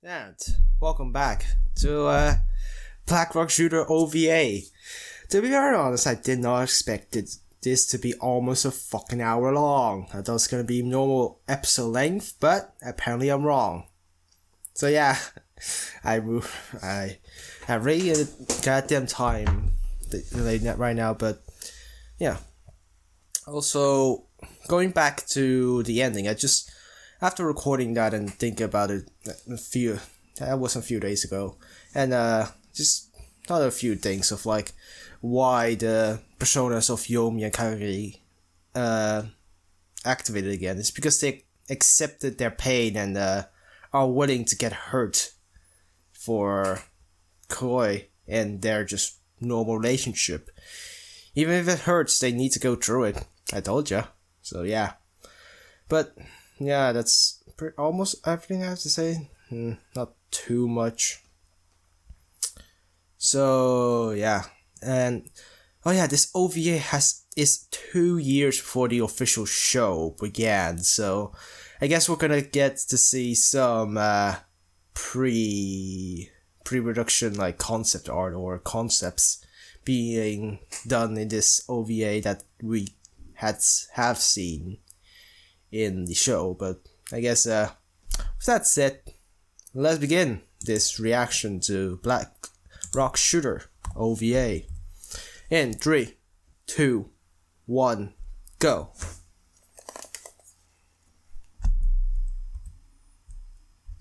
And welcome back to Black Rock Shooter OVA. To be very honest, I did not expect this to be almost a fucking hour long. I thought it was gonna be normal episode length, but apparently I'm wrong. So yeah, I really a goddamn time right now, but yeah. Also, going back to the ending, after recording that and thinking about it that was a few days ago, and just thought a few things of like why the personas of Yomi and Kagari activated again. It's because they accepted their pain and are willing to get hurt for Koi and their just normal relationship. Even if it hurts, they need to go through it. I told ya. So yeah. But yeah, that's almost everything I have to say. Not too much. So yeah, and oh yeah, this OVA is 2 years before the official show began. So I guess we're gonna get to see some pre-production like concept art or concepts being done in this OVA that we have seen in the show. But I guess with that said, let's begin this reaction to Black Rock Shooter OVA in 3, 2, 1, go.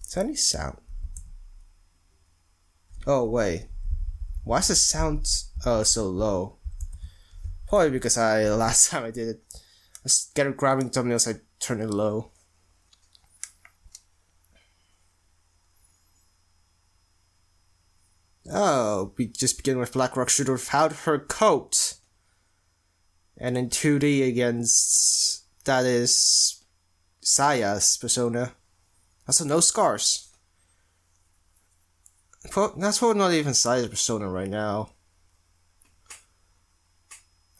Is there any sound? Oh wait, why is the sound so low? Probably because last time I did it, I started grabbing thumbnails, I turned it low. Oh, we just begin with Black Rock Shooter without her coat. And in 2D against, that is Saya's persona. Also no scars. That's probably not even Saya's persona right now.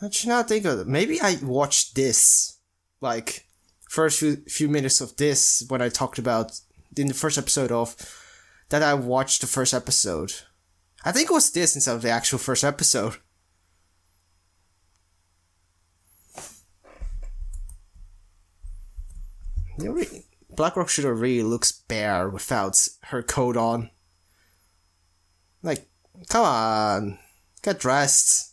I should not think of it. Maybe I watched this, like, first few minutes of this when I talked about, in the first episode of, that I watched the first episode. I think it was this instead of the actual first episode. Black Rock Shooter really looks bare without her coat on. Like, come on, get dressed.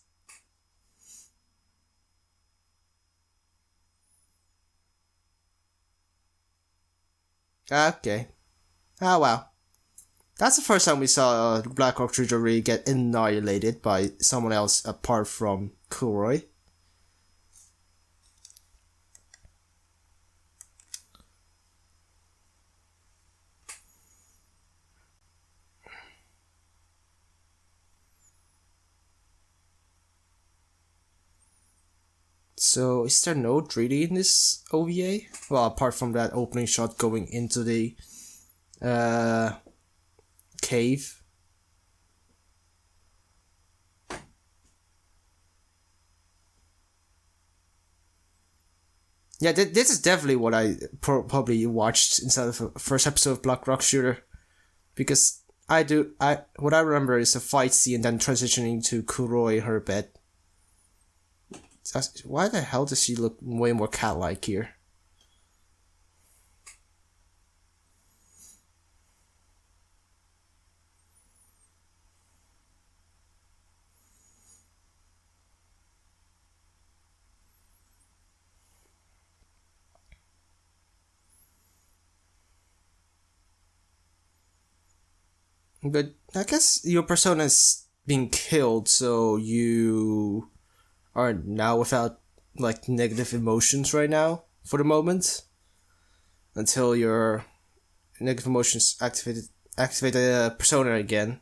Okay. Oh wow. That's the first time we saw Black Rock Shooter really get annihilated by someone else apart from Kuroi. So, is there no 3D in this OVA? Well, apart from that opening shot going into the cave. Yeah, this is definitely what I probably watched instead of the first episode of Black Rock Shooter, because what I remember is a fight scene and then transitioning to Kuroi, her bed. Why the hell does she look way more cat-like here? But I guess your persona is being killed, so you are now without like negative emotions right now for the moment, until your negative emotions activate the persona again.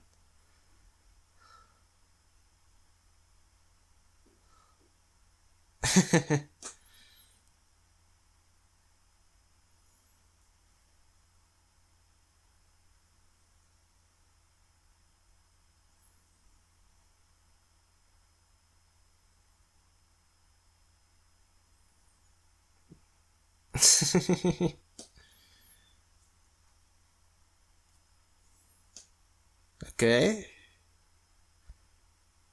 Okay.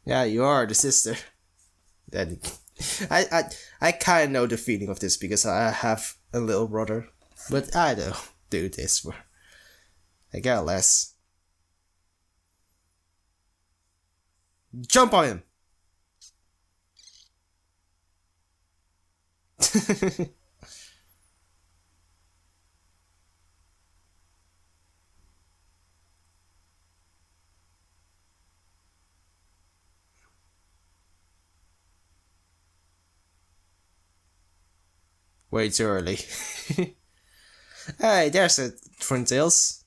Yeah, you are the sister. Then I kind of know the feeling of this because I have a little brother, but I don't do this for. I got less. Jump on him. Way too early. Hey, there's a Twin Tails.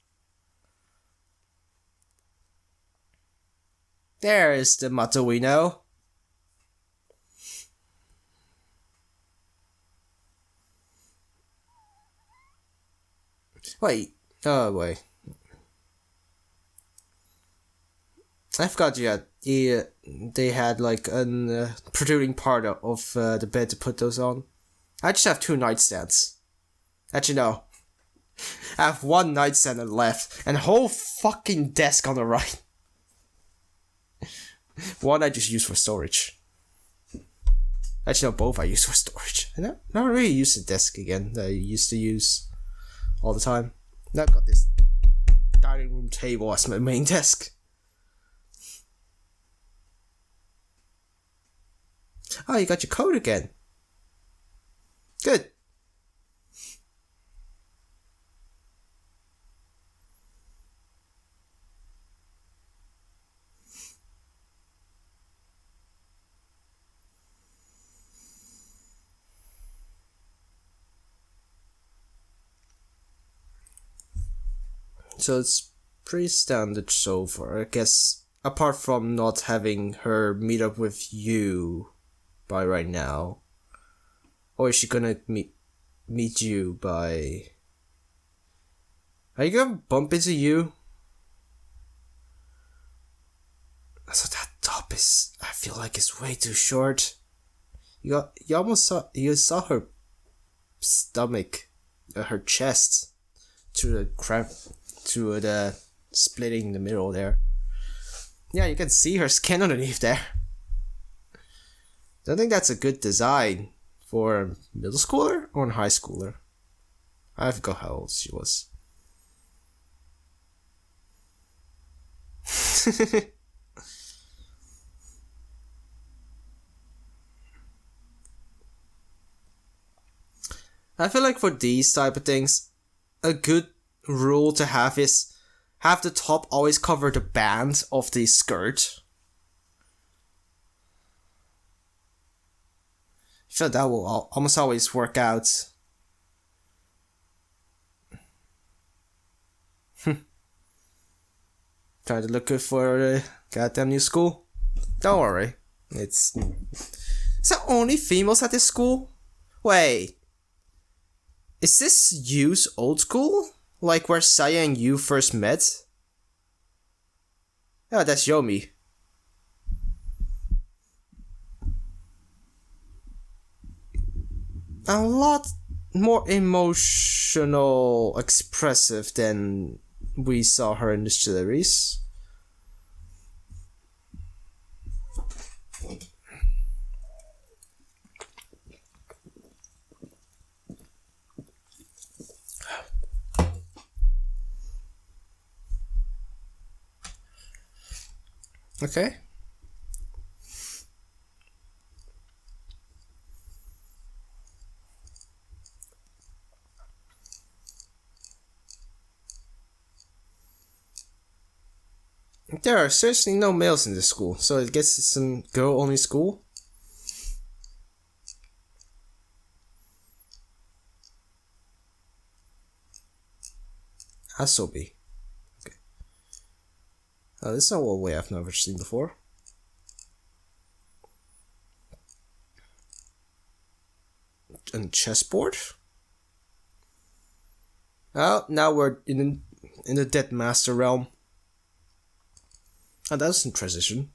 There is the motto we know. Wait. Oh, wait. I forgot they had like a protruding part of the bed to put those on. I just have 2 nightstands. Actually, no. I have 1 nightstand on the left and a whole fucking desk on the right. One I just use for storage. Actually, no, both I use for storage. I don't really use the desk again that I used to use all the time. Now I've got this dining room table as my main desk. Oh, you got your coat again. Good. So it's pretty standard so far, I guess, apart from not having her meet up with you by right now. Or is she gonna meet you by... Are you gonna bump into you? So that top is... I feel like it's way too short. You saw her stomach, her chest, through the splitting in the middle there. Yeah, you can see her skin underneath there. Don't think that's a good design for a middle schooler or a high schooler. I forgot how old she was. I feel like for these type of things, a good rule to have is have the top always cover the band of the skirt. I feel that will almost always work out. Trying to look good for the goddamn new school. Don't worry. Is there only females at this school? Wait. Is this Yu's old school? Like where Saya and Yu first met? Oh, that's Yomi. A lot more emotional, expressive than we saw her in the series. Okay. There are certainly no males in this school, so I guess it's a girl-only school. Asobi. Okay. This is a way I've never seen before. And chessboard. Oh, now we're in the Dead Master realm. Oh, that's in transition.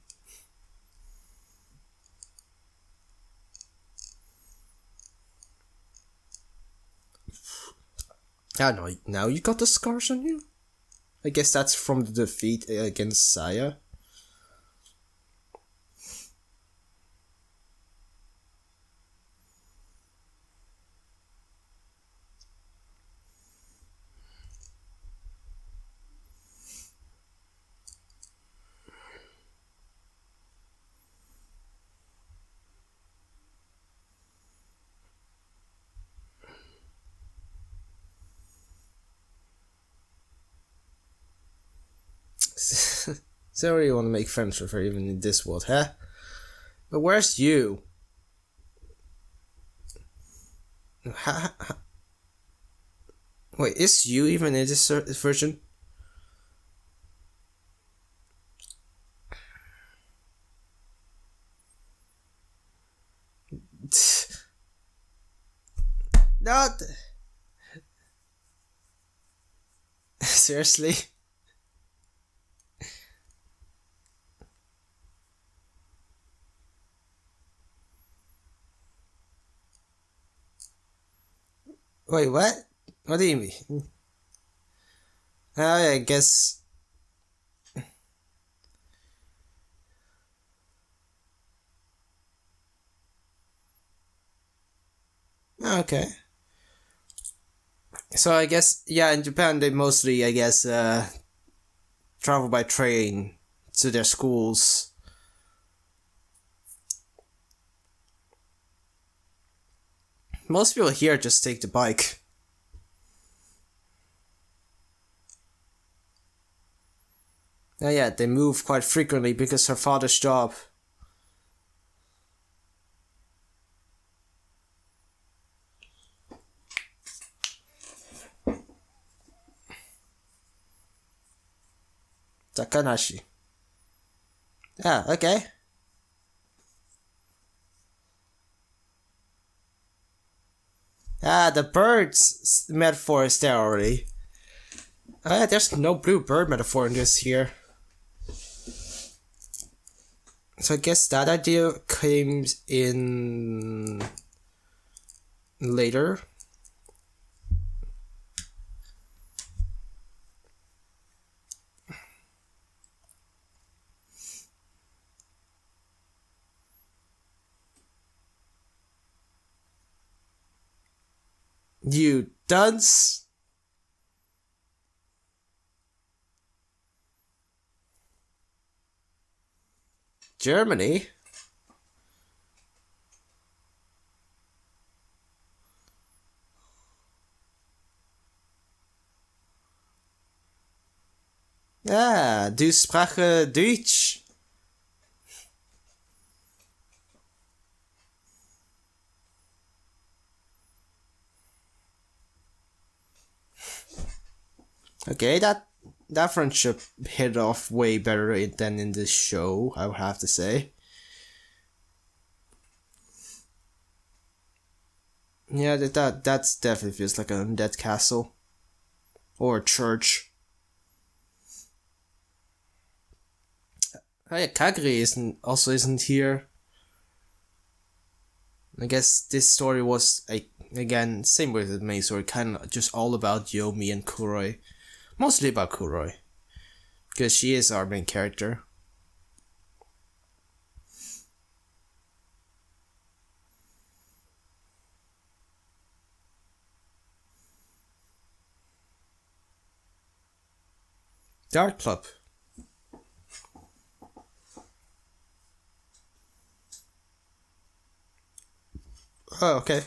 Ah, no, now you got the scars on you? I guess that's from the defeat against Saya. So really want to make friends with her even in this world, huh? But where's you? Wait, is you even in this version? Not seriously. Wait, what? What do you mean? I guess. Okay. So I guess, yeah, in Japan they mostly, I guess, travel by train to their schools. Most people here just take the bike. Oh yeah, they move quite frequently because her father's job. Takanashi. Ah, okay. Ah, the birds metaphor is there already. Oh yeah, there's no blue bird metaphor in this here. So I guess that idea came in later. You dunce. Germany? Ah, du sprache Deutsch. Okay, that friendship hit off way better than in this show, I would have to say. Yeah, that's definitely feels like an undead castle. Or a church. Oh yeah, Kagri isn't here. I guess this story was, again, same with the main story, kind of just all about Yomi and Kuroi. Mostly about Kuroi. Because she is our main character. Dart Club. Oh, okay.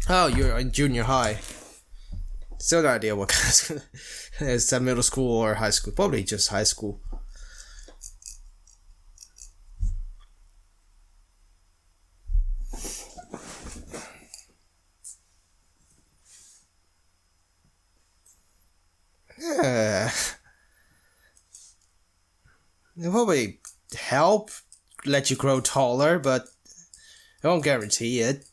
Oh, you're in junior high. Still no idea what kind of school. Is that middle school or high school? Probably just high school. Yeah. It'll probably help let you grow taller, but it won't guarantee it.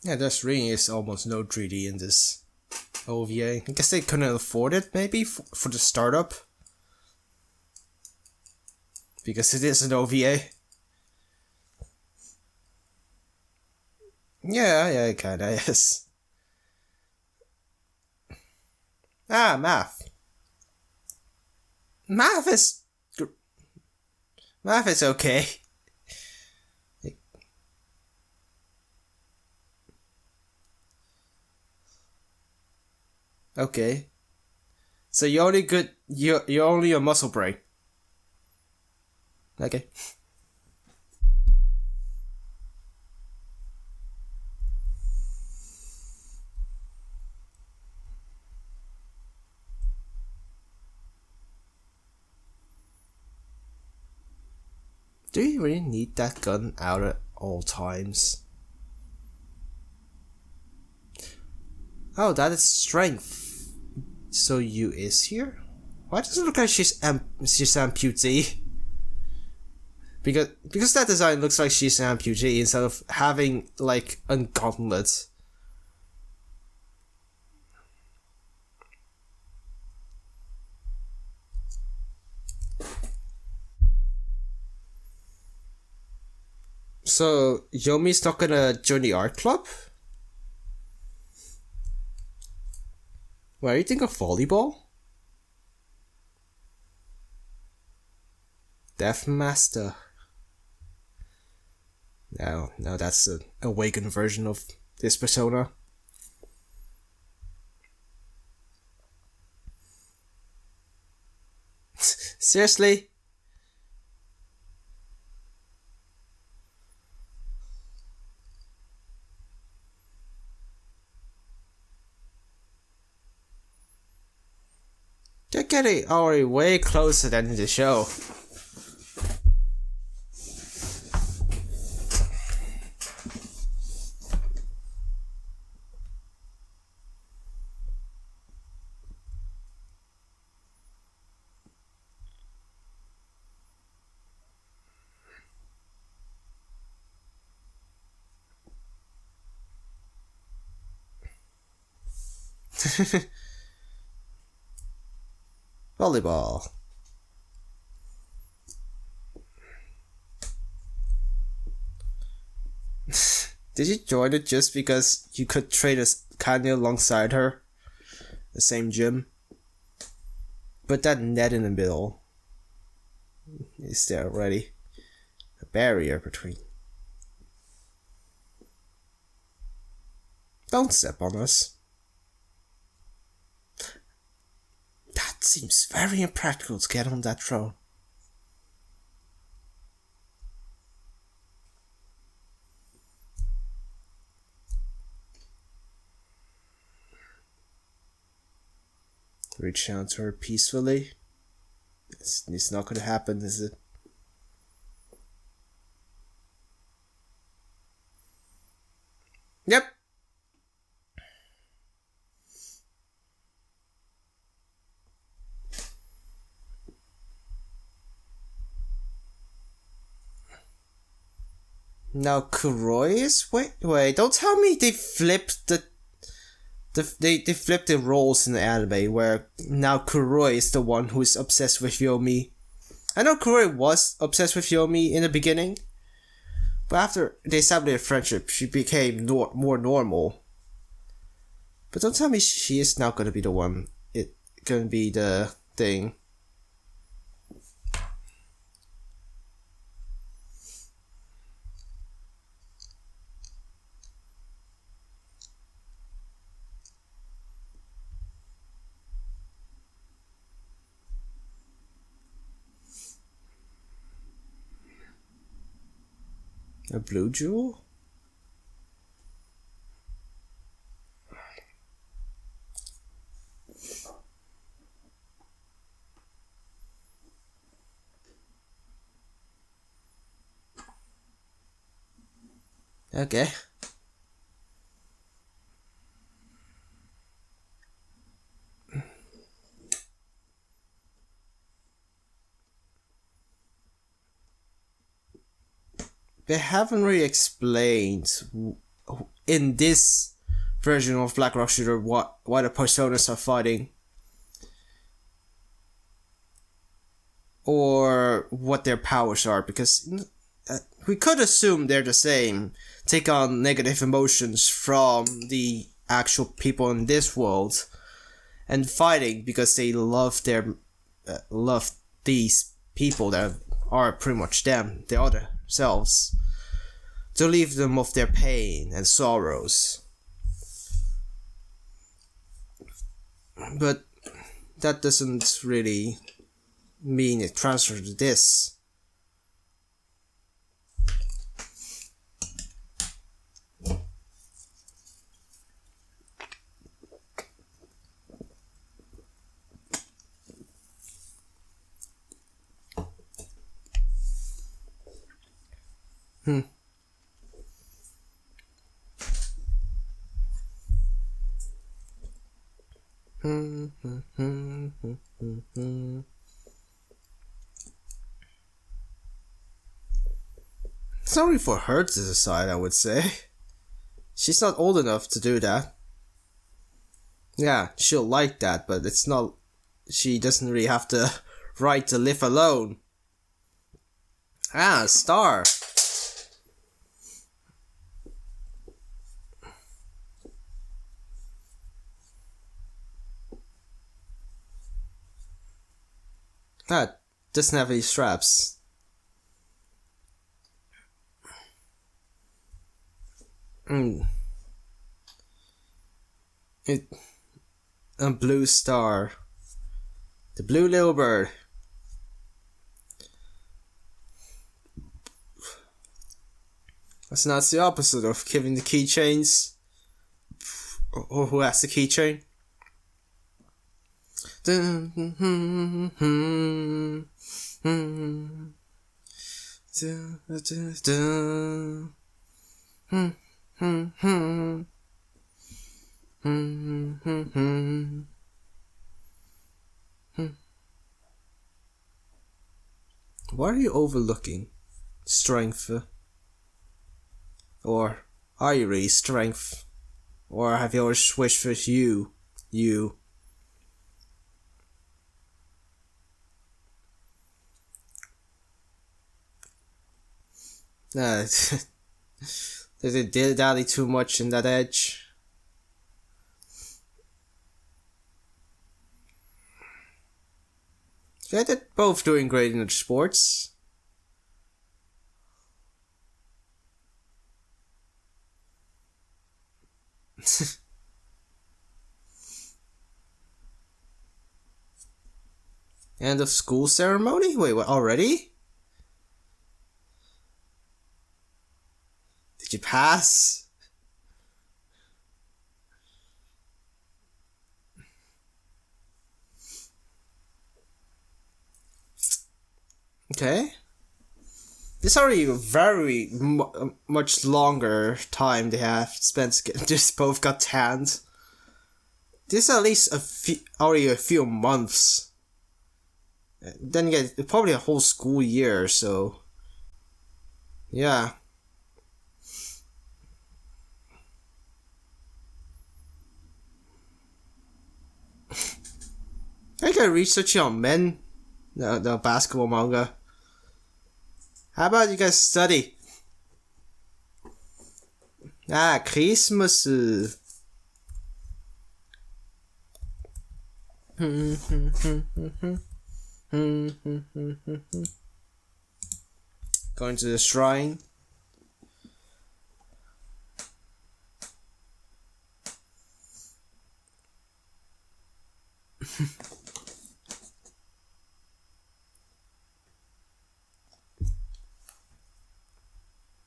Yeah, there's really is almost no 3D in this. OVA. I guess they couldn't afford it, maybe, for the startup. Because it is an OVA. Yeah, it kinda is. Math. Math is okay. Okay. So you're only a muscle brain. Okay. Do you really need that gun out at all times? Oh, that is strength. So you is here? Why does it look like she's amputee? Because that design looks like she's an amputee instead of having like a gauntlet. So Yomi's not gonna join the art club? What do you think of volleyball? Death Master. No, that's an awakened version of this persona. Seriously? They're getting already way closer than in the show. Volleyball. Did you join it just because you could trade a Kanye alongside her? The same gym? But that net in the middle is there already. A barrier between. Don't step on us. That seems very impractical to get on that throne. Reach out to her peacefully. It's not gonna happen, is it? Yep. Now Kuroi is wait, don't tell me they flipped they flipped the roles in the anime where now Kuroi is the one who is obsessed with Yomi. I know Kuroi was obsessed with Yomi in the beginning, but after they established a friendship, she became more normal. But don't tell me she is now gonna be the one. It gonna be the thing. A blue jewel? Okay. They haven't really explained in this version of Black Rock Shooter why the personas are fighting. Or what their powers are, because we could assume they're the same. Take on negative emotions from the actual people in this world and fighting because they love these people that are pretty much them, the other selves, to relieve them of their pain and sorrows. But that doesn't really mean it transfers to this. It's not really for her to decide, I would say. She's not old enough to do that. Yeah, she'll like that, but it's not... She doesn't really have the right to live alone. Ah, star! That doesn't have any straps. A blue star. The blue little bird. That's not the opposite of giving the keychains. Or who has the keychain? What are you overlooking? Strength? Or are you really strength? Or have you always switched for you? Nah, they did dally too much in that edge. Yeah, they're both doing great in the sports. End of school ceremony? Wait, what, already? Did you pass? Okay. This is already a very much longer time they have spent. Just both got tanned. This is at least already a few months. Then again, probably a whole school year, so yeah. I got researching on men, the basketball manga. How about you guys study? Ah, Christmas. Going to the shrine.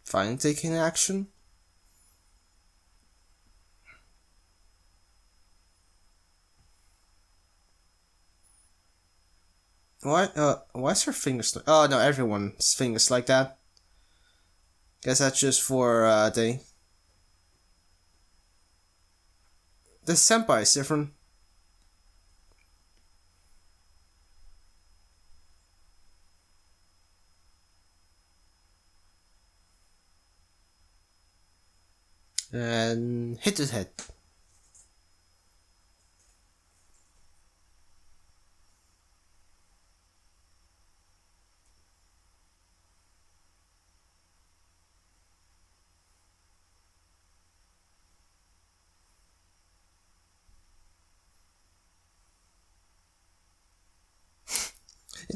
Finally taking action. What? Why's her fingers? Oh no, everyone's fingers like that. Guess that's just for the senpai is different. And hit his head.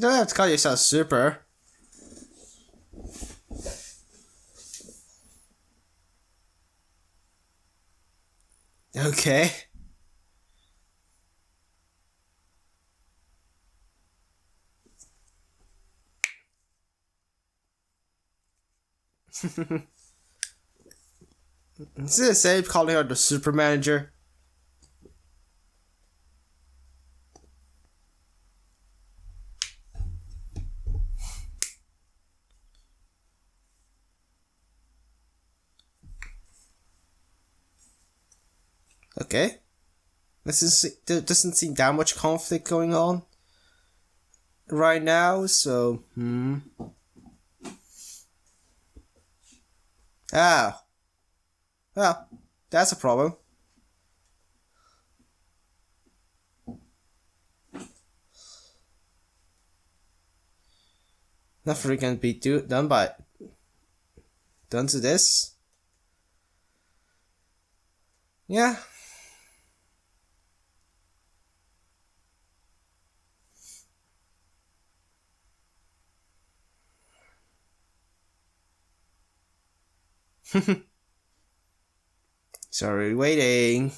You don't have to call yourself super. Okay. Is it the same calling her the super manager? Okay. There doesn't seem that much conflict going on right now, so Ah. Well, that's a problem. Nothing can be done to this. Yeah. Sorry, waiting.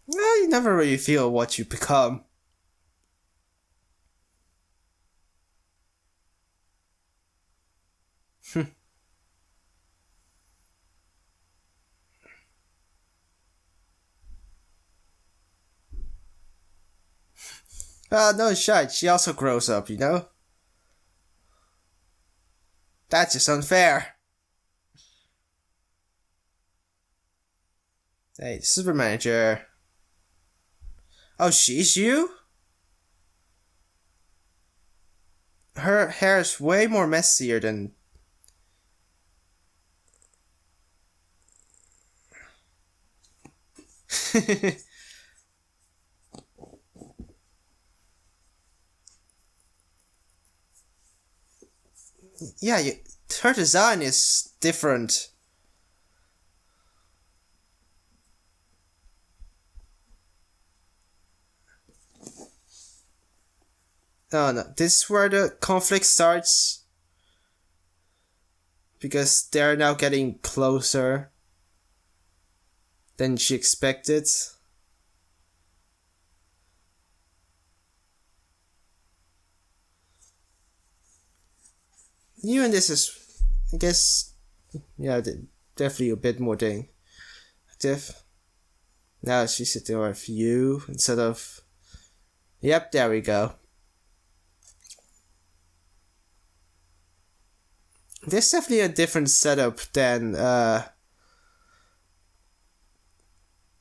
Well, you never really feel what you become. No shite, she also grows up, you know? That's just unfair. Hey, super manager. Oh, she's you? Her hair is way more messier than... Yeah, her design is different. Oh no, this is where the conflict starts. Because they're now getting closer than she expected. You and this is, I guess, yeah, definitely a bit more thing. Now she's sitting with you instead of... Yep, there we go. There's definitely a different setup than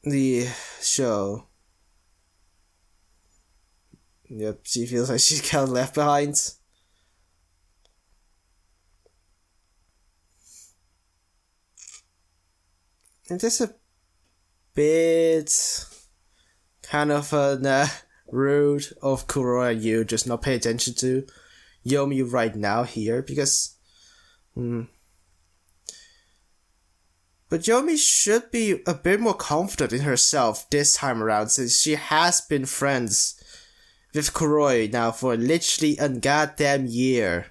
the show. Yep, she feels like she's kind of left behind. And there's a bit kind of rude of Kuro and you just not pay attention to Yomi right now here because but Yomi should be a bit more confident in herself this time around since she has been friends with Kuroi now for literally a goddamn year.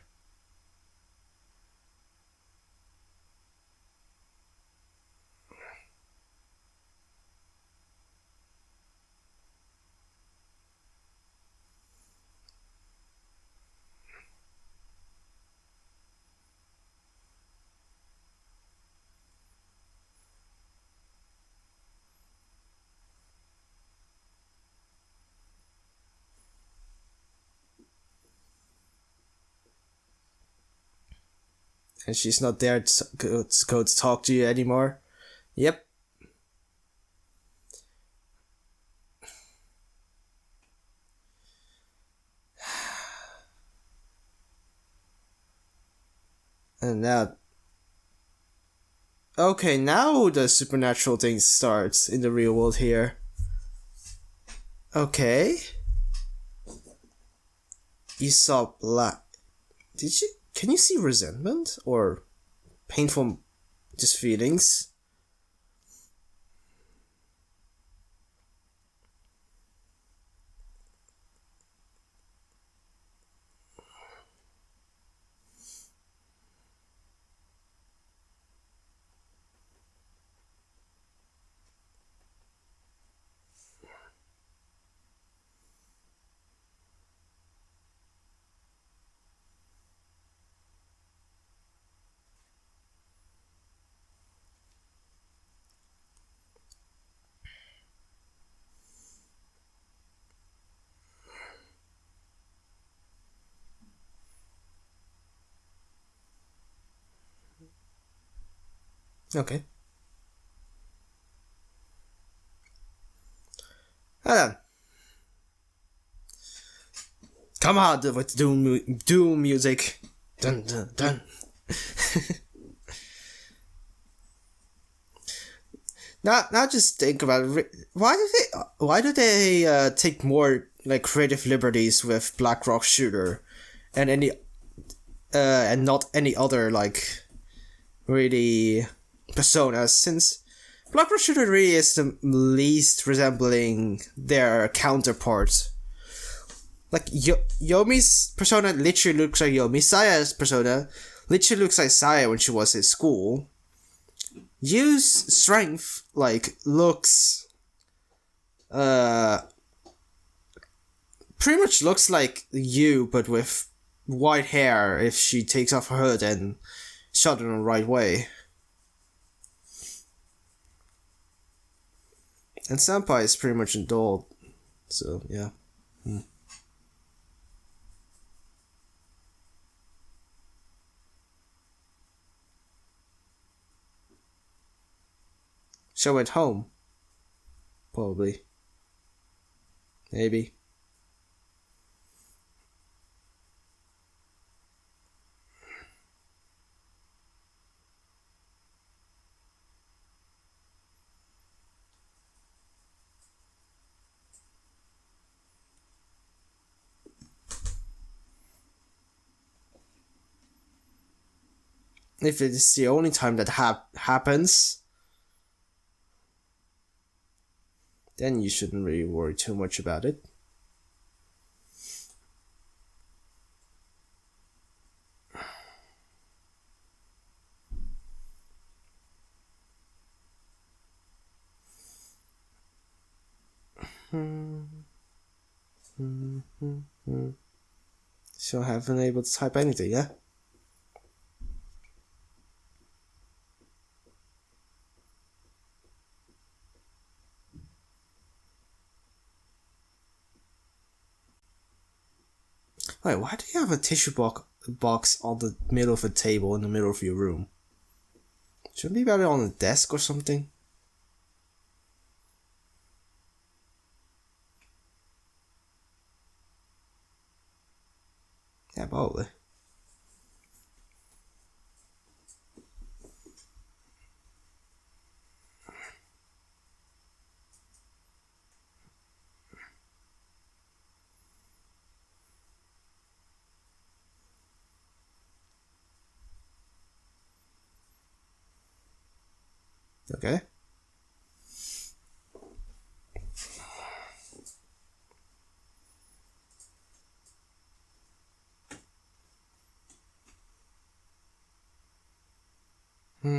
And she's not there to go to talk to you anymore. Yep. And now... Okay, now the supernatural thing starts in the real world here. Okay. You saw black. Did you... Can you see resentment or painful just feelings. Okay. Hold on. Come on with doom music. Dun dun dun. Now just think about it. Why do they take more like creative liberties with Black Rock Shooter and not any other like really personas, since Black Rock Shooter really is the least resembling their counterpart. Like Yomi's persona literally looks like Yomi. Saya's persona literally looks like Saya when she was in school. Yu's strength like looks pretty much looks like Yu, but with white hair if she takes off her hood and shot in the right way. And Senpai is pretty much adult, so yeah. She went home. Probably. Maybe. If it's the only time that happens, then you shouldn't really worry too much about it. So I haven't been able to type anything, yeah? Wait, why do you have a tissue box on the middle of a table in the middle of your room? Shouldn't it be better on a desk or something? Yeah, probably. Okay. A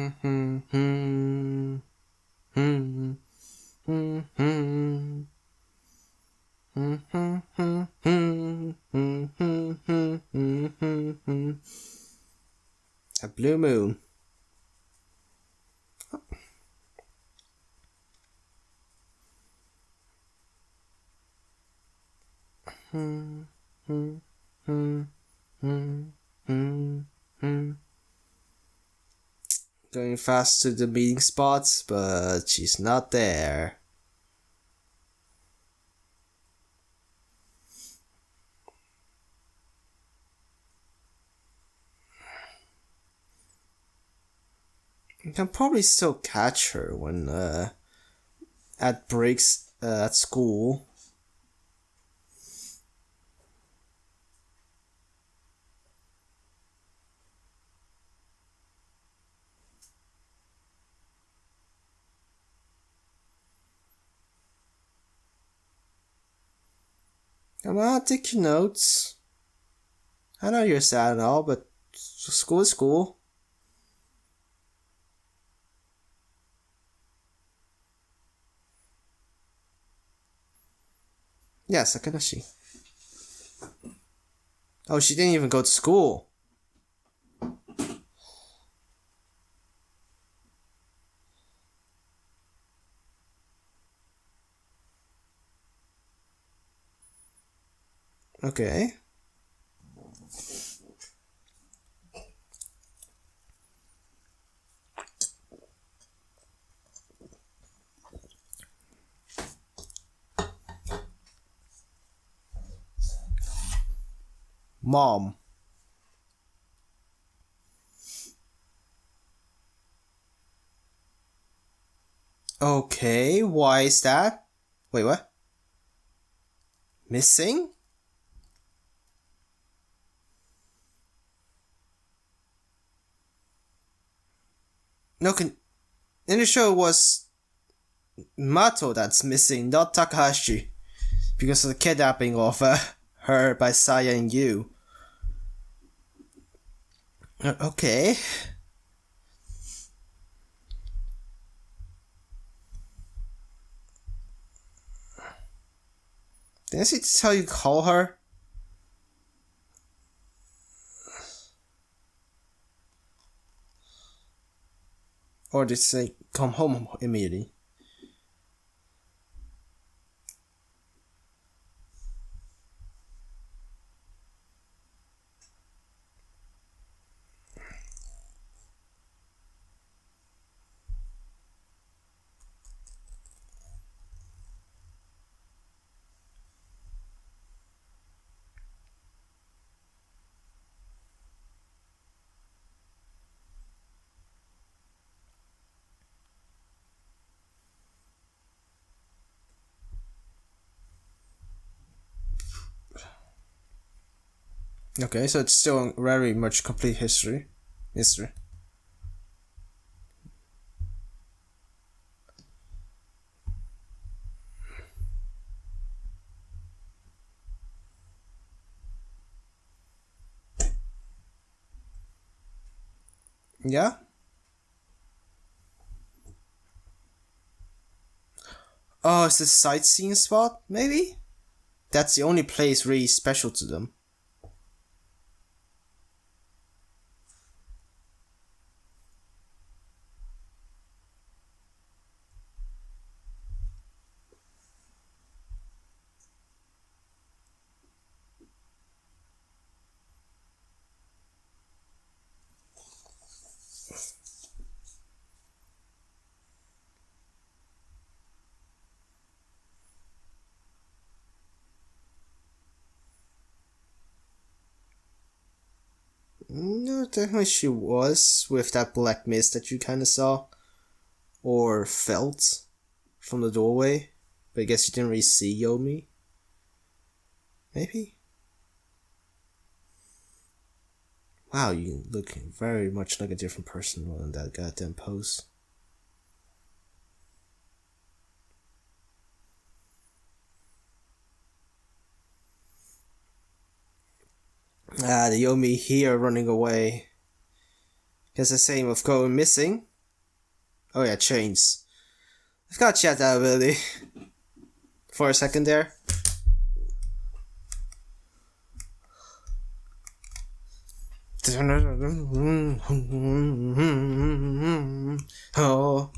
blue moon. Going fast to the meeting spots, but she's not there. You can probably still catch her when at breaks at school. Come on, take your notes. I know you're sad and all, but school is school. Yeah, Sakanashi. Oh, she didn't even go to school. Okay. Mom. Okay, why is that? Wait, what? Missing? No, in the show it was Mato that's missing, not Takahashi, because of the kidnapping of her by Saya and Yu. Okay. Didn't she tell you to call her? Or did she say come home immediately? Okay, so it's still very much complete history. Yeah? Oh, it's a sightseeing spot, maybe? That's the only place really special to them. No, definitely she was, with that black mist that you kind of saw. Or felt. From the doorway. But I guess you didn't really see Yomi. Maybe? Wow, you look very much like a different person in that goddamn pose. The Yomi here running away. Guess the same of going missing. Oh yeah, chains. I forgot she had that ability. For a second there. Oh.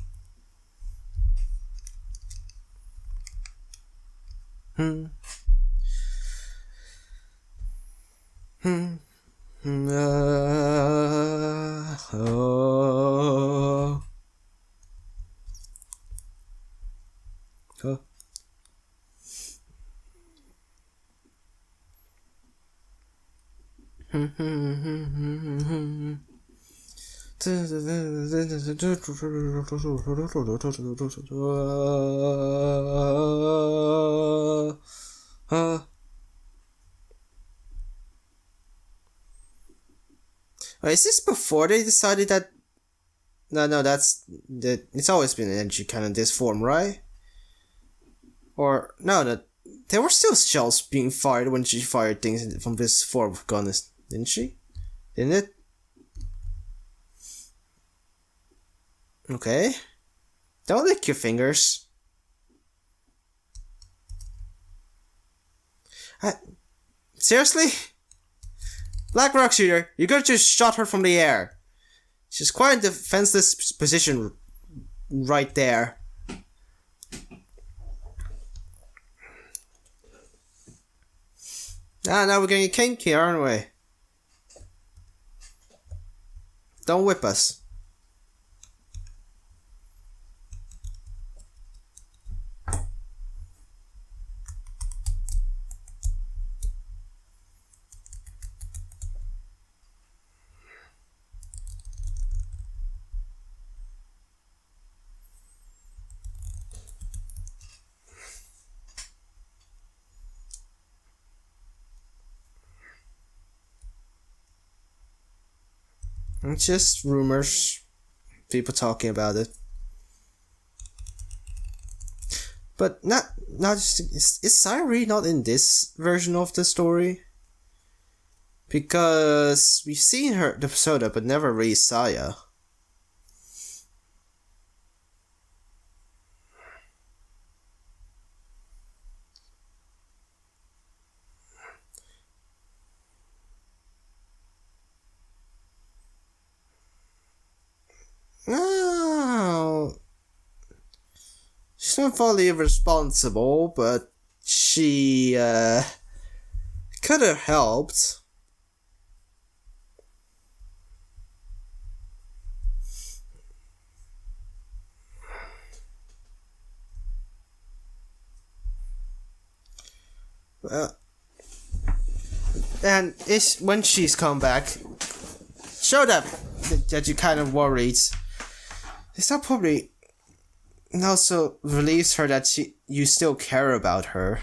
Oh. Is this before they decided that? No, that's that. It's always been energy kind of this form, right? Or no, there were still shells being fired when she fired things from this form of gun, didn't she? Didn't it? Okay. Don't lick your fingers. Seriously? Black Rock Shooter, you could have just shot her from the air. She's quite in defenseless position right there. Now we're getting kinky, aren't we? Don't whip us. It's just rumors, people talking about it. But is Sayuri not in this version of the story? Because we've seen her, the Soda, but never really Saya. No, she's not fully responsible, but she could have helped. Well, and when she's come back, show that you kind of worried. It's not probably. It also relieves her that you still care about her.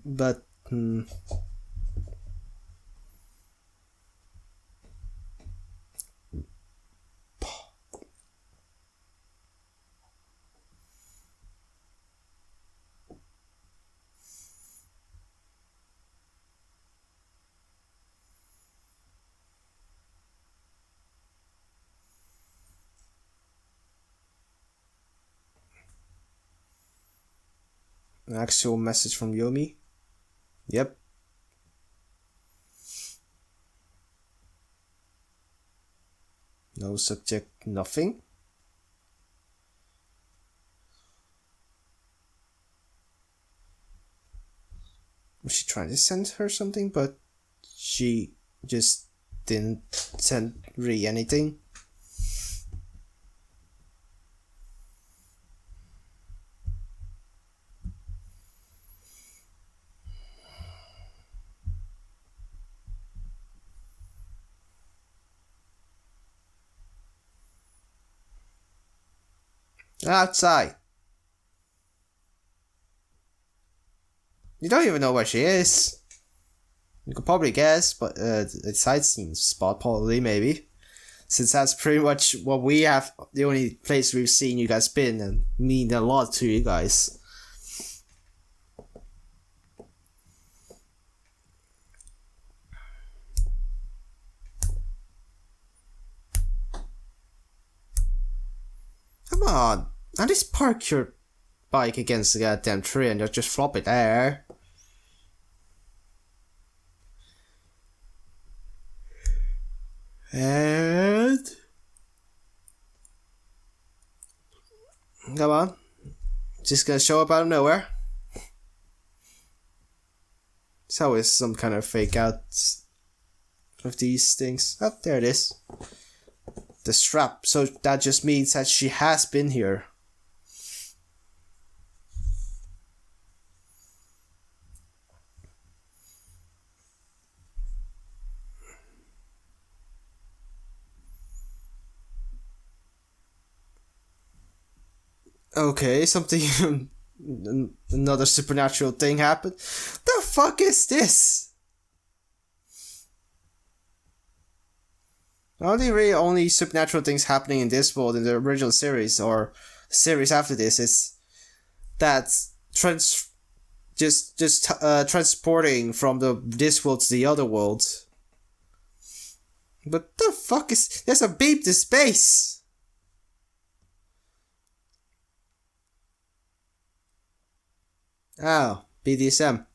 But an actual message from Yomi. Yep. No subject, nothing. Was she trying to send her something, but she just didn't send Ri anything? Outside. You don't even know where she is. You could probably guess, but a sightseeing spot, probably, maybe. Since that's pretty much what we have, the only place we've seen you guys been, and mean a lot to you guys. Come on, at least park your bike against the goddamn tree and just flop it there. And come on, just gonna show up out of nowhere. It's always some kind of fake out of these things. Oh, there it is. The strap, so that just means that she has been here. Okay, something, another supernatural thing happened. The fuck is this? Only supernatural things happening in this world in the original series or series after this is that transporting from this world to the other world. But the fuck is... There's a beam to space! Oh, BDSM.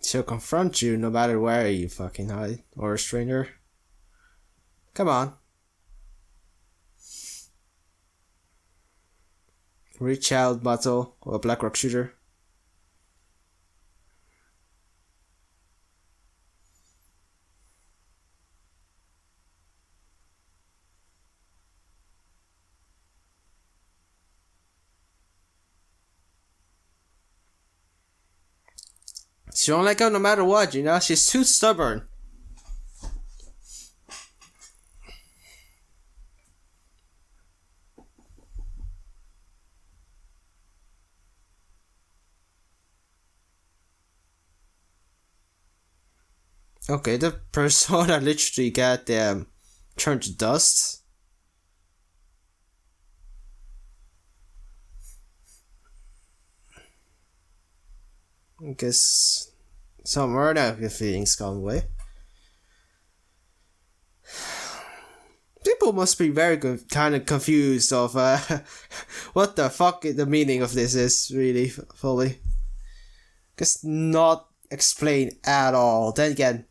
She'll confront you no matter where you fucking hide or a stranger. Come on. Reach out, Bato, or Black Rock Shooter. She won't let go no matter what, you know? She's too stubborn. Okay, the persona literally got turned to dust. I guess somewhere now the feelings gone away. People must be very kind of confused of what the fuck the meaning of this is really fully. Because not explained at all. Then again,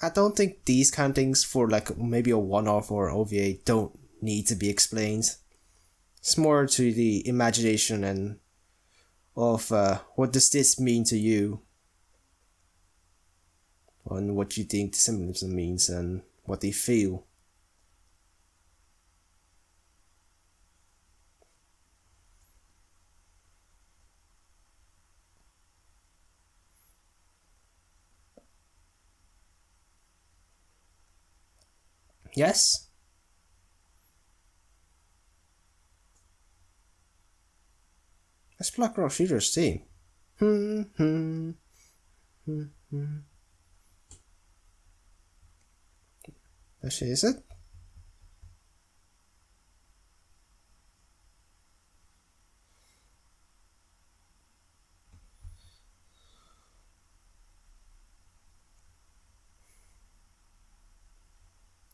I don't think these kind of things for like maybe a one-off or OVA don't need to be explained. It's more to the imagination and of what does this mean to you, and what you think the symbolism means and what they feel. Yes? That's Black Rock Shooter's team. Actually, is it?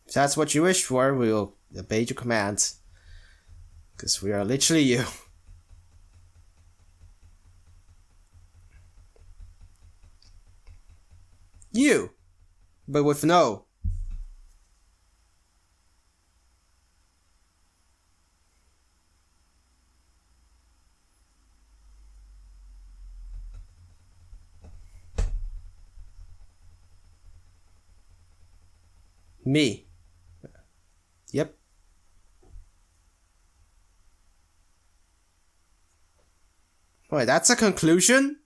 If that's what you wish for, we will obey your commands. Because we are literally you. You, but with no. Me. Yep. Wait, that's a conclusion?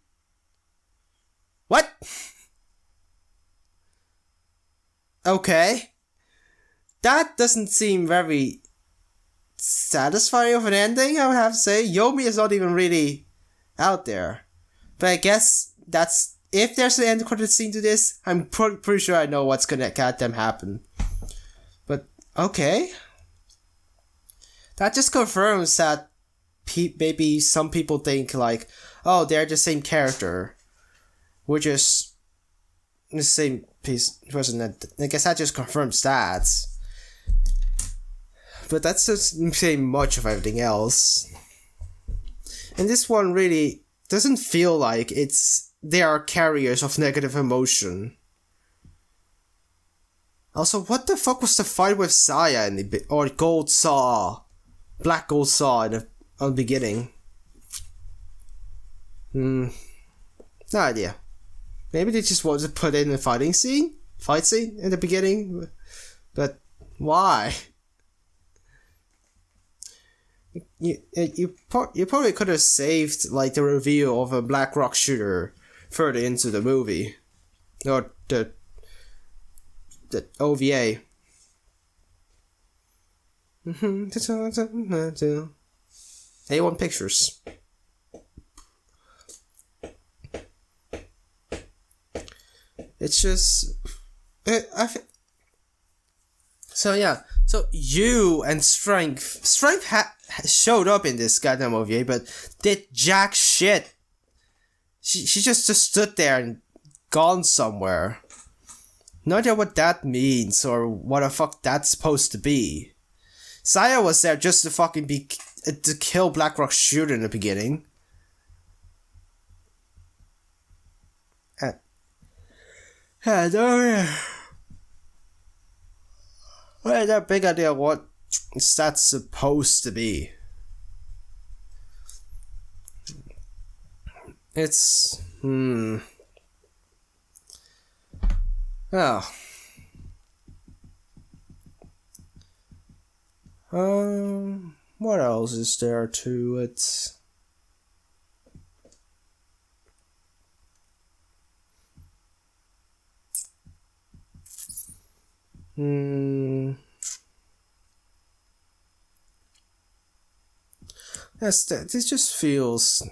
What? Okay. That doesn't seem very satisfying of an ending, I would have to say. Yomi is not even really out there. But I guess that's... If there's an end credit scene to this, I'm pretty sure I know what's gonna goddamn happen. But, okay. That just confirms that maybe some people think like, oh, they're the same character. We're just the same person. I guess that just confirms that. But that doesn't say much of everything else. And this one really doesn't feel like they are carriers of negative emotion. Also, what the fuck was the fight with Saya or Gold Saw? Black Gold Saw on the beginning. No idea. Maybe they just wanted to put in a fight scene in the beginning, but why? You probably could have saved like the reveal of a black rock shooter further into the movie, or the OVA. A1 Pictures. It's just, so yeah. So you and Strength showed up in this goddamn OVA, but did jack shit. She just stood there and gone somewhere. No idea what that means or what the fuck that's supposed to be. Saya was there just to fucking to kill Black Rock Shooter in the beginning. I don't have a big idea what that's supposed to be. It's oh. What else is there to it? This just feels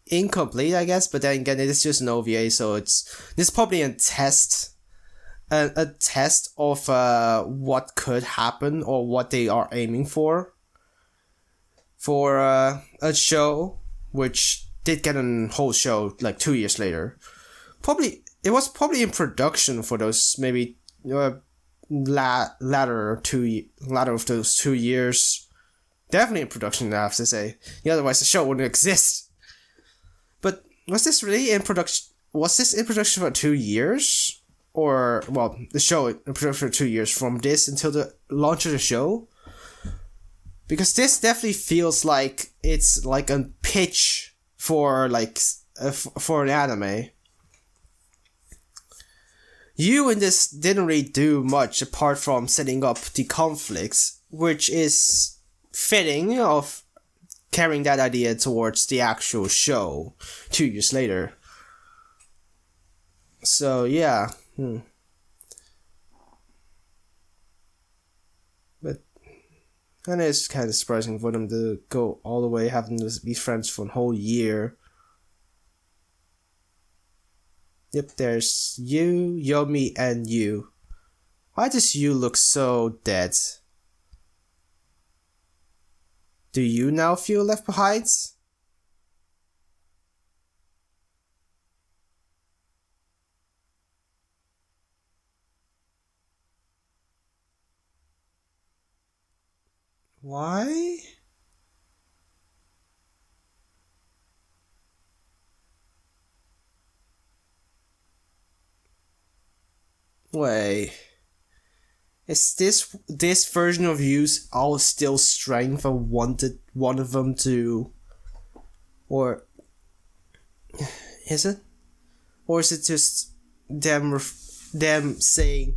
incomplete, I guess. But then again, it's just an OVA, so this probably a test of what could happen or what they are aiming for a show, which did get a whole show like 2 years later. It was probably in production for those maybe latter of those 2 years. Definitely in production, I have to say. Otherwise, the show wouldn't exist. But was this really in production? Was this in production for 2 years? Or, well, the show in production for 2 years from this until the launch of the show? Because this definitely feels like it's like a pitch for for an anime. You in this didn't really do much apart from setting up the conflicts, which is fitting of carrying that idea towards the actual show 2 years later. So yeah. But and it's kind of surprising for them to go all the way having to be friends for a whole year. Yep, there's you, Yomi, and you. Why does you look so dead? Do you now feel left behind? Why? Wait. Is this version of you's all still strength and wanted one of them to, or is it? Or is it just them saying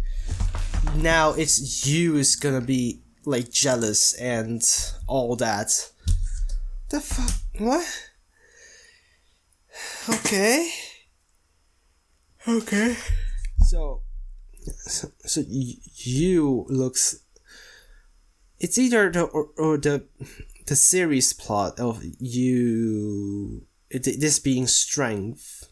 now it's you is gonna be like jealous and all that? The fuck? What? Okay. So you looks. It's either the series plot of you this being strength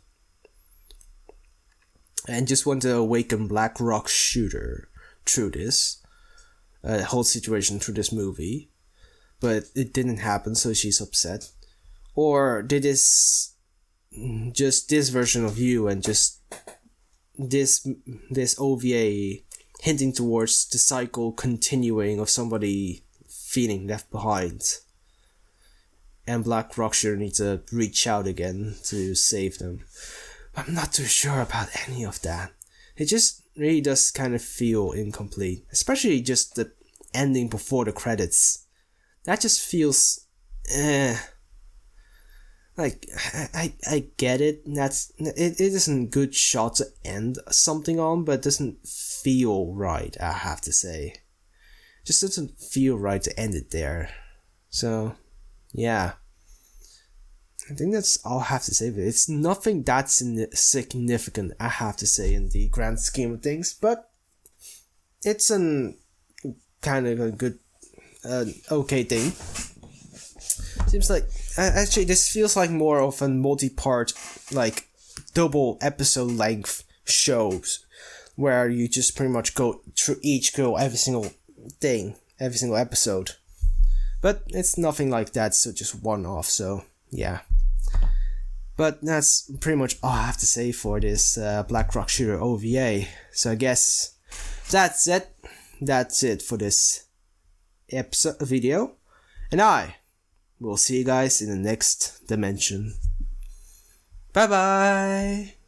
and just want to awaken Black Rock Shooter through this whole situation through this movie, but it didn't happen, so she's upset. Or did this just this version of you and just this OVA hinting towards the cycle continuing of somebody feeling left behind, and Black Rock Shooter needs to reach out again to save them. I'm not too sure about any of that. It just really does kind of feel incomplete, especially just the ending before the credits. That just feels like I get it. It isn't a good shot to end something on, but it doesn't feel right. I have to say, just doesn't feel right to end it there. So, yeah, I think that's all I have to say. It's nothing that's significant, I have to say, in the grand scheme of things, but it's an kind of a good, okay thing. Seems like actually this feels like more of a multi-part, like double episode length shows, where you just pretty much go through every single thing, every single episode. But it's nothing like that, so just one off. So yeah. But that's pretty much all I have to say for this Black Rock Shooter OVA. So I guess that's it. That's it for this episode video, and we'll see you guys in the next dimension. Bye bye!